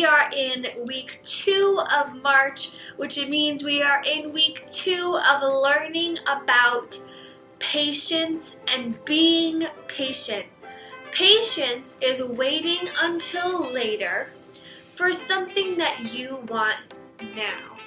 we are in week 2 of March, which means we are in week 2 of learning about patience and being patient. Patience is waiting until later for something that you want now.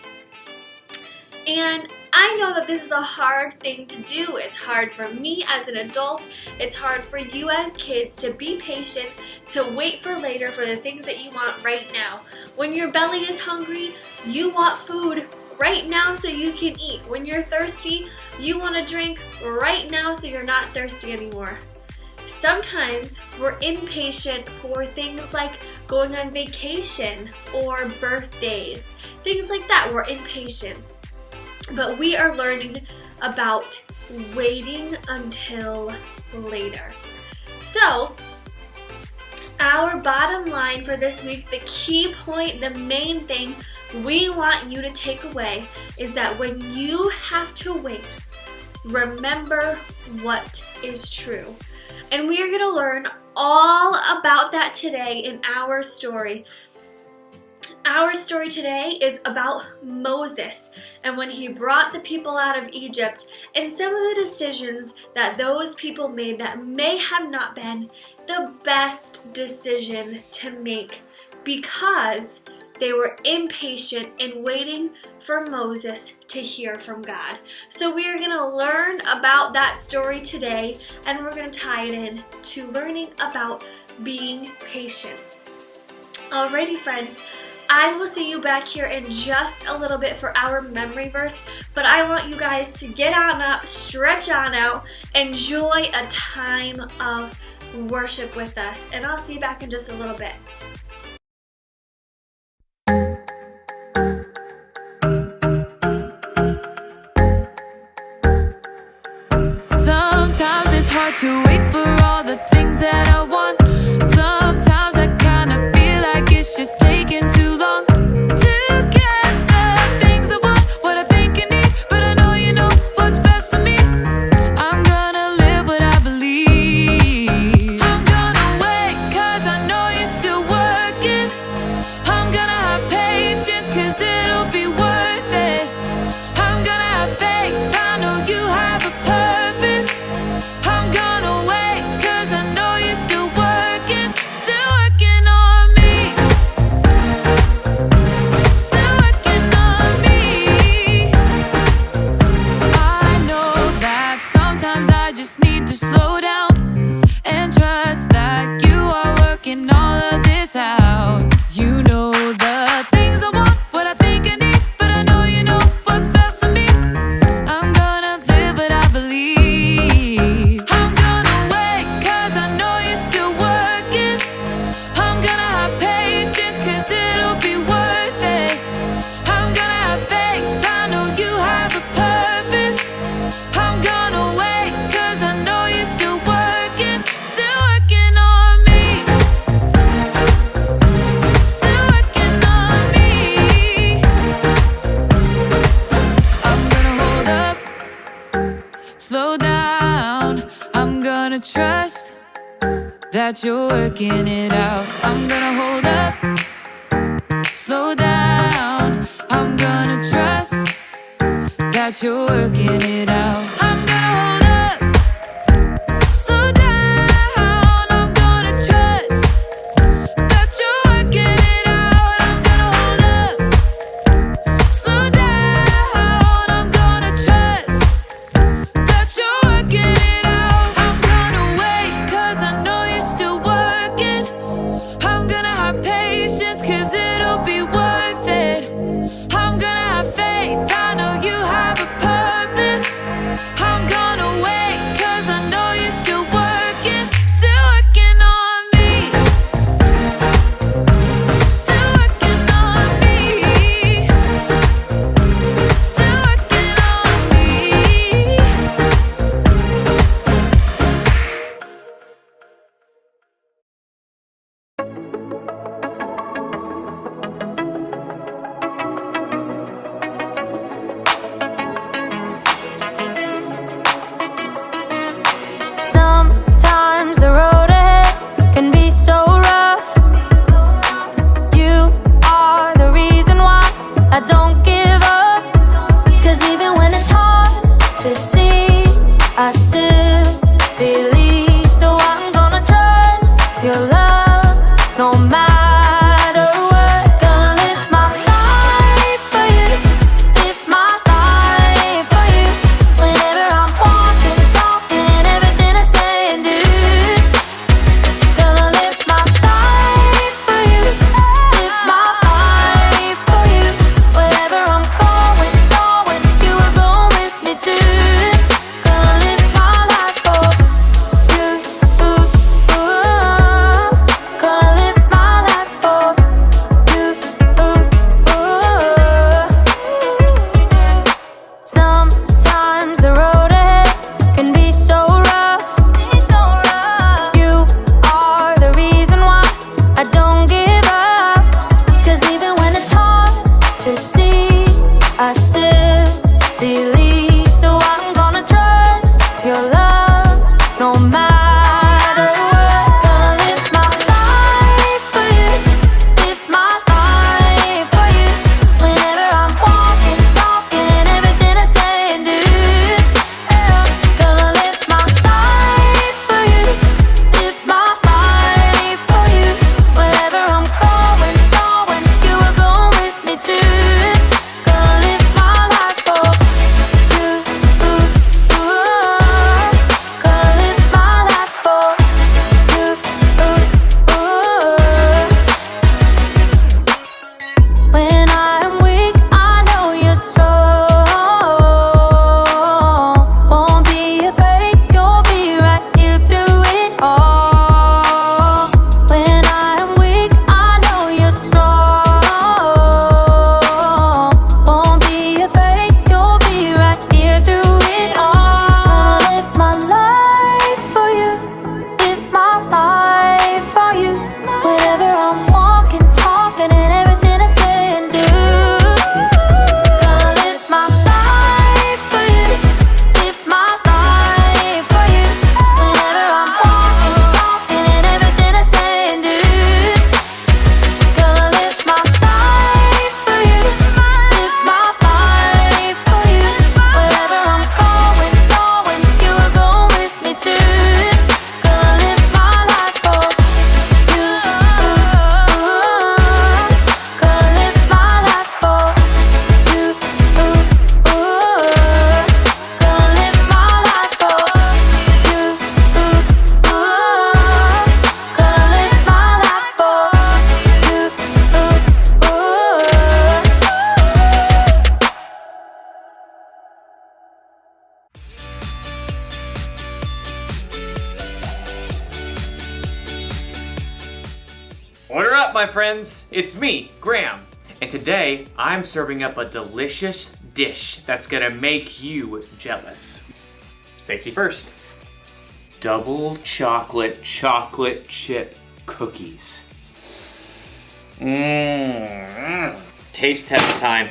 And I know that this is a hard thing to do. It's hard for me as an adult. It's hard for you as kids to be patient, to wait for later for the things that you want right now. When your belly is hungry, you want food right now so you can eat. When you're thirsty, you want to drink right now so you're not thirsty anymore. Sometimes we're impatient for things like going on vacation or birthdays, things like that. We're impatient. But we are learning about waiting until later. So, our bottom line for this week, the key point, the main thing we want you to take away is that when you have to wait, remember what is true. And we are going to learn all about that today in our story. Our story today is about Moses and when he brought the people out of Egypt and some of the decisions that those people made that may have not been the best decision to make because they were impatient in waiting for Moses to hear from God. So we are going to learn about that story today, and we're going to tie it in to learning about being patient. Alrighty, friends. I will see you back here in just a little bit for our memory verse, but I want you guys to get on up, stretch on out, enjoy a time of worship with us, and I'll see you back in just a little bit. Sometimes it's hard to wait for all the things that I want. Sometimes I kinda feel like it's just taking too long to get the things I want, what I think I need, but I know you know what's best for me. I'm gonna live what I believe. I'm gonna wait cause I know you're still working. I'm gonna have patience cause it'll be worth it. I'm gonna have faith, I know you have a purpose. I'm gonna wait cause I know you're still working on me. Still working on me. I know that sometimes I just need to slow down and trust that you are working all of this out. You know the things I want, what I think I need, but I know you know what's best for me. I'm gonna live what I believe. I'm gonna wait cause I know you're still working. I'm gonna have patience cause it'll be worth it. I'm gonna have faith, I know you have a purpose. I'm gonna wait cause I know you're still working on me. Still working on me. I'm gonna hold up, slow down. I'm gonna trust that you're working it out. I'm gonna hold up, slow down. I'm gonna trust that you're working it out. I'm gonna hold up, slow down. I'm gonna trust that you're working it out. I'm gonna hold up, slow down. I'm gonna trust that you're working it out. I'm gonna wait cause I know you're still working. I'm gonna have patience cause it'll be worth it. I'm gonna have faith, I know you have a purpose. believe. So I'm gonna trust your love, no matter what. Gonna live my life for you, live my life for you. Whenever I'm walking, talking, and everything I say and do. Gonna live my life for you, live my life for you. Wherever I'm going, you are going with me too. Gonna live my life for you. Gonna live my life for you. When I am weak, I know you're strong. Won't be afraid, you'll be right here through it all. When I am weak, I know you're strong. Won't be afraid, you'll be right here through it all. Gonna live my life for you, live my life for you. Whenever I'm walking, talking, and everything I say and do. Gonna live my life for you, live my life for you. Whenever I'm walking, talking, and everything I say and do. Gonna live my life for you, live my life for you. Wherever I'm going, you are going with me too. Gonna live my life for you. Gonna live my life for you. Gonna live my life for you. Gonna live my life for Order up, my friends. It's me, Graham. And today, I'm serving up a delicious dish that's gonna make you jealous. Safety first. Double chocolate chip cookies. Taste test time.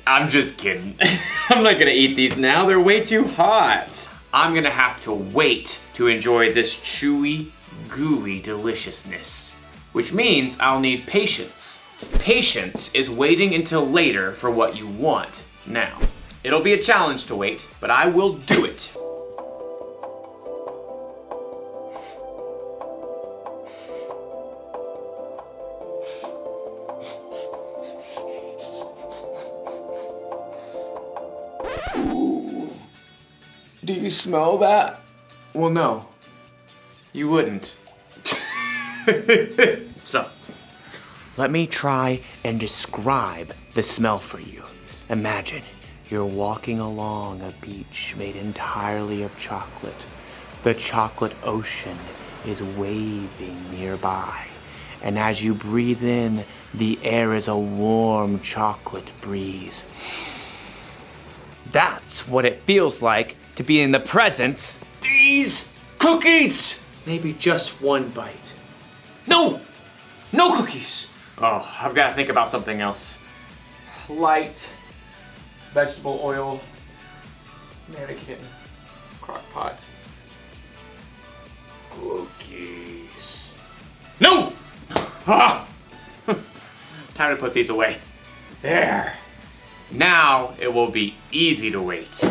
I'm just kidding. I'm not gonna eat these now, they're way too hot. I'm gonna have to wait to enjoy this chewy, gooey deliciousness. Which means I'll need patience. Patience is waiting until later for what you want now. It'll be a challenge to wait, but I will do it. Do you smell that? Well, no. You wouldn't. So, let me try and describe the smell for you. Imagine you're walking along a beach made entirely of chocolate. The chocolate ocean is waving nearby. And as you breathe in, the air is a warm chocolate breeze. That's what it feels like to be in the presence of these cookies. Maybe just one bite. No! No cookies! Oh, I've got to think about something else. Light, vegetable oil, mannequin, crock pot, cookies. No! Ah! Time to put these away. There. Now it will be easy to wait.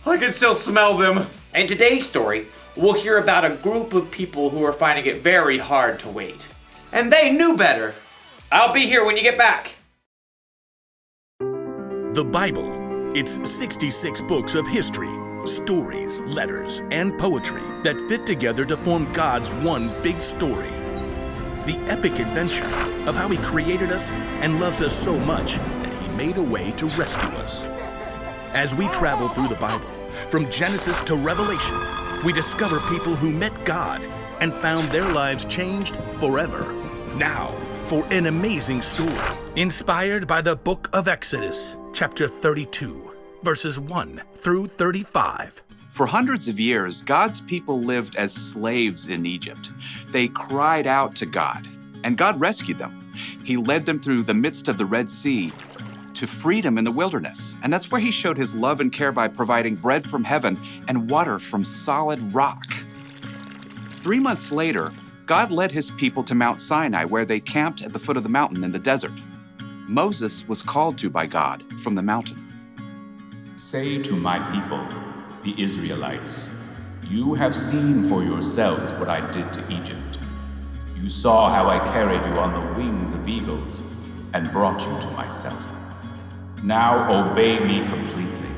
I can still smell them. In today's story, we'll hear about a group of people who are finding it very hard to wait. And they knew better. I'll be here when you get back. The Bible. It's 66 books of history, stories, letters, and poetry that fit together to form God's one big story. The epic adventure of how He created us and loves us so much that He made a way to rescue us. As we travel through the Bible, from Genesis to Revelation, we discover people who met God and found their lives changed forever. Now, for an amazing story inspired by the book of Exodus, chapter 32, verses 1 through 35. For hundreds of years, God's people lived as slaves in Egypt. They cried out to God, and God rescued them. He led them through the midst of the Red Sea to freedom in the wilderness. And that's where he showed his love and care by providing bread from heaven and water from solid rock. 3 months later, God led his people to Mount Sinai, where they camped at the foot of the mountain in the desert. Moses was called to by God from the mountain. Say to my people, the Israelites, you have seen for yourselves what I did to Egypt. You saw how I carried you on the wings of eagles and brought you to myself. Now obey me completely.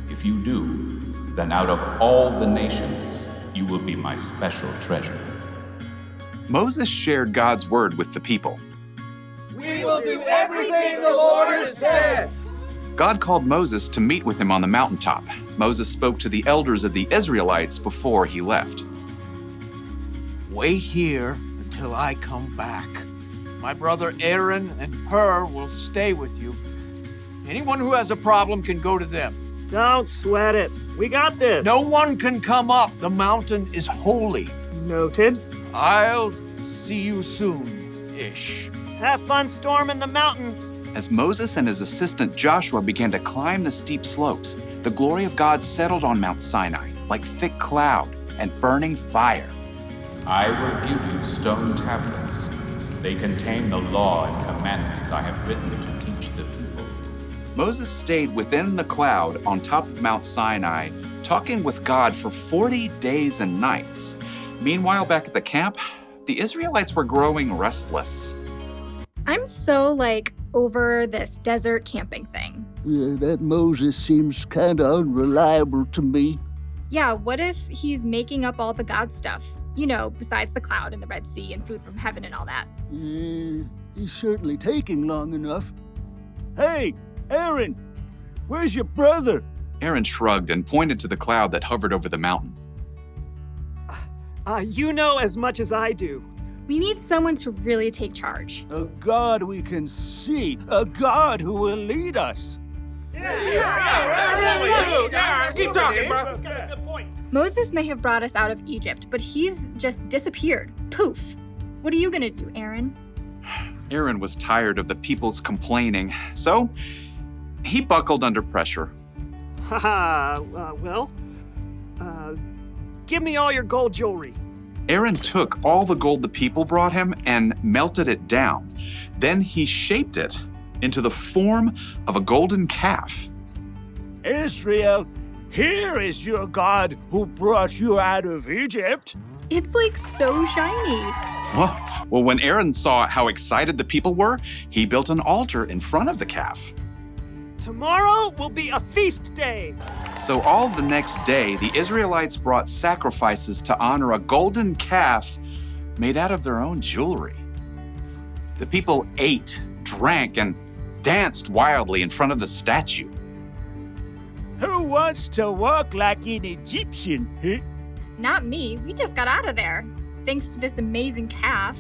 If you do, then out of all the nations, you will be my special treasure. Moses shared God's word with the people. We will do everything the Lord has said. God called Moses to meet with him on the mountaintop. Moses spoke to the elders of the Israelites before he left. Wait here until I come back. My brother Aaron and Hur will stay with you. Anyone who has a problem can go to them. Don't sweat it. We got this. No one can come up. The mountain is holy. Noted. I'll see you soon-ish. Have fun storming the mountain. As Moses and his assistant Joshua began to climb the steep slopes, the glory of God settled on Mount Sinai like thick cloud and burning fire. I will give you stone tablets. They contain the law and commandments I have written to teach the people. Moses stayed within the cloud on top of Mount Sinai, talking with God for 40 days and nights. Meanwhile, back at the camp, the Israelites were growing restless. I'm so, over this desert camping thing. Yeah, that Moses seems kind of unreliable to me. Yeah, what if he's making up all the God stuff? You know, besides the cloud and the Red Sea and food from heaven and all that. He's certainly taking long enough. Hey, Aaron, where's your brother? Aaron shrugged and pointed to the cloud that hovered over the mountain. You know as much as I do. We need someone to really take charge. A God we can see, a God who will lead us. Keep talking, bro. Moses may have brought us out of Egypt, but he's just disappeared. Poof. What are you gonna do, Aaron? Aaron was tired of the people's complaining, so he buckled under pressure. Give me all your gold jewelry. Aaron took all the gold the people brought him and melted it down. Then he shaped it into the form of a golden calf. Israel, here is your God who brought you out of Egypt. It's so shiny. Well, when Aaron saw how excited the people were, he built an altar in front of the calf. Tomorrow will be a feast day. So all the next day, the Israelites brought sacrifices to honor a golden calf made out of their own jewelry. The people ate, drank, and danced wildly in front of the statue. Who wants to walk like an Egyptian? Huh? Not me. We just got out of there. Thanks to this amazing calf.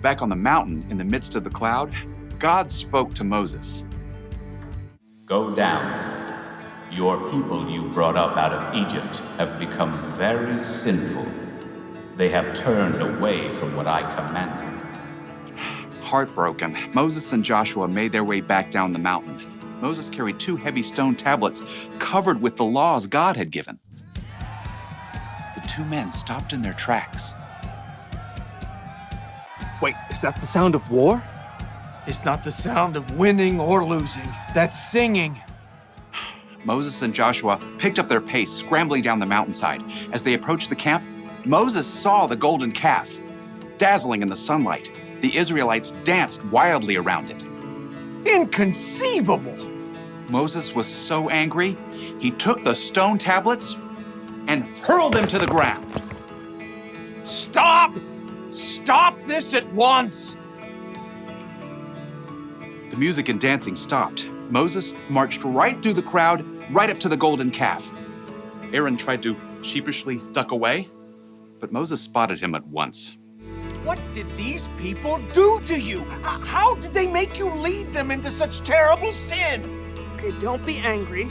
Back on the mountain, in the midst of the cloud, God spoke to Moses. Go down. Your people you brought up out of Egypt have become very sinful. They have turned away from what I commanded. Heartbroken, Moses and Joshua made their way back down the mountain. Moses carried 2 heavy stone tablets covered with the laws God had given. The 2 men stopped in their tracks. Wait, is that the sound of war? It's not the sound of winning or losing. That's singing. Moses and Joshua picked up their pace, scrambling down the mountainside. As they approached the camp, Moses saw the golden calf. Dazzling in the sunlight, the Israelites danced wildly around it. Inconceivable! Moses was so angry, he took the stone tablets and hurled them to the ground. Stop! Stop this at once! The music and dancing stopped. Moses marched right through the crowd, right up to the golden calf. Aaron tried to sheepishly duck away, but Moses spotted him at once. What did these people do to you? How did they make you lead them into such terrible sin? Okay, don't be angry.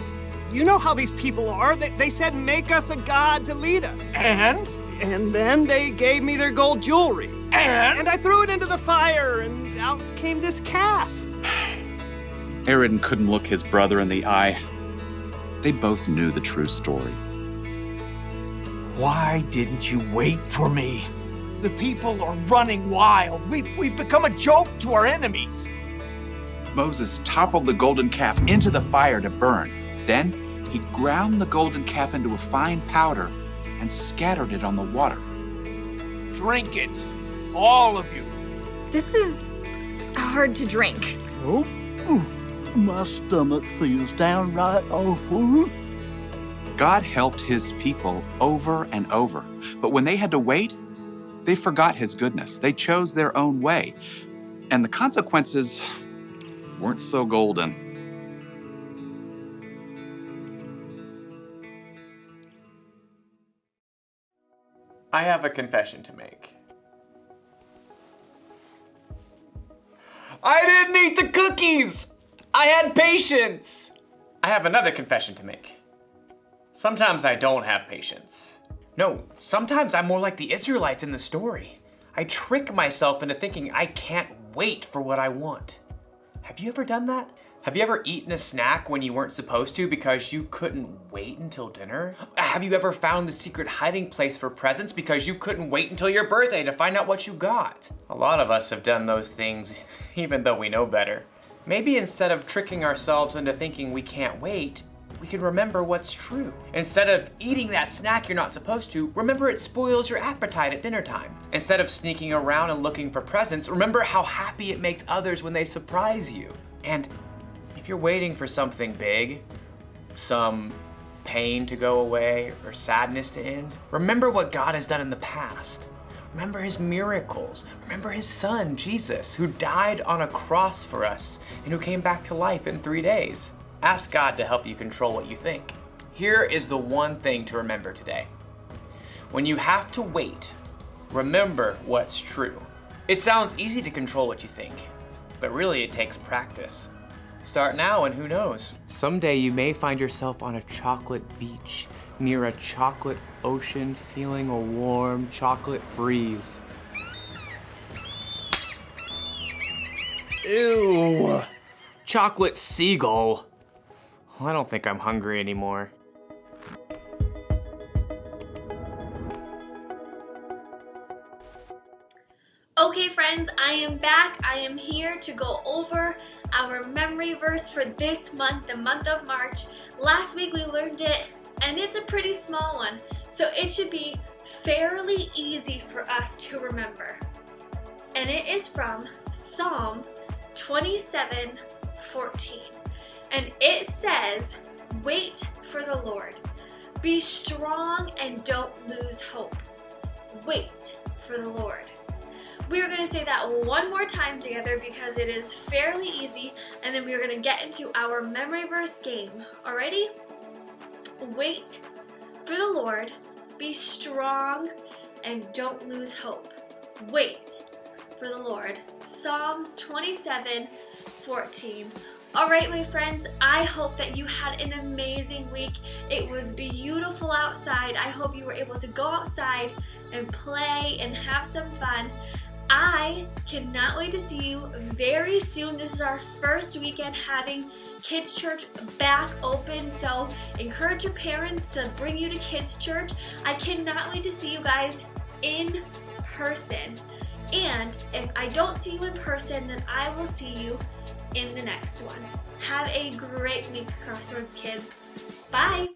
You know how these people are. They said make us a god to lead us. And then they gave me their gold jewelry. And I threw it into the fire, and out came this calf. Aaron couldn't look his brother in the eye. They both knew the true story. Why didn't you wait for me? The people are running wild. We've become a joke to our enemies. Moses toppled the golden calf into the fire to burn. Then he ground the golden calf into a fine powder and scattered it on the water. Drink it, all of you. This is hard to drink. Oh, my stomach feels downright awful. God helped his people over and over, but when they had to wait, they forgot his goodness. They chose their own way, and the consequences weren't so golden. I have a confession to make. I didn't eat the cookies! I had patience! I have another confession to make. Sometimes I don't have patience. No, sometimes I'm more like the Israelites in the story. I trick myself into thinking I can't wait for what I want. Have you ever done that? Have you ever eaten a snack when you weren't supposed to because you couldn't wait until dinner? Have you ever found the secret hiding place for presents because you couldn't wait until your birthday to find out what you got? A lot of us have done those things even though we know better. Maybe instead of tricking ourselves into thinking we can't wait, we can remember what's true. Instead of eating that snack you're not supposed to, remember it spoils your appetite at dinner time. Instead of sneaking around and looking for presents, remember how happy it makes others when they surprise you. And if you're waiting for something big, some pain to go away or sadness to end, remember what God has done in the past. Remember his miracles. Remember his son, Jesus, who died on a cross for us and who came back to life in 3 days. Ask God to help you control what you think. Here is the one thing to remember today. When you have to wait, remember what's true. It sounds easy to control what you think, but really it takes practice. Start now and who knows? Someday you may find yourself on a chocolate beach, near a chocolate ocean, feeling a warm chocolate breeze. Ew! Chocolate seagull. Well, I don't think I'm hungry anymore. Okay friends, I am back. I am here to go over our memory verse for this month, the month of March. Last week we learned it and it's a pretty small one, so it should be fairly easy for us to remember. And it is from Psalm 27:14. And it says, wait for the Lord. Be strong and don't lose hope. Wait for the Lord. We are going to say that one more time together because it is fairly easy, and then we are going to get into our memory verse game. Alrighty? Wait for the Lord. Be strong and don't lose hope. Wait for the Lord. Psalms 27:14. All right, my friends, I hope that you had an amazing week. It was beautiful outside. I hope you were able to go outside and play and have some fun. I cannot wait to see you very soon. This is our first weekend having Kids Church back open, so encourage your parents to bring you to Kids Church. I cannot wait to see you guys in person. And if I don't see you in person, then I will see you in the next one. Have a great week, Crossroads Kids. Bye!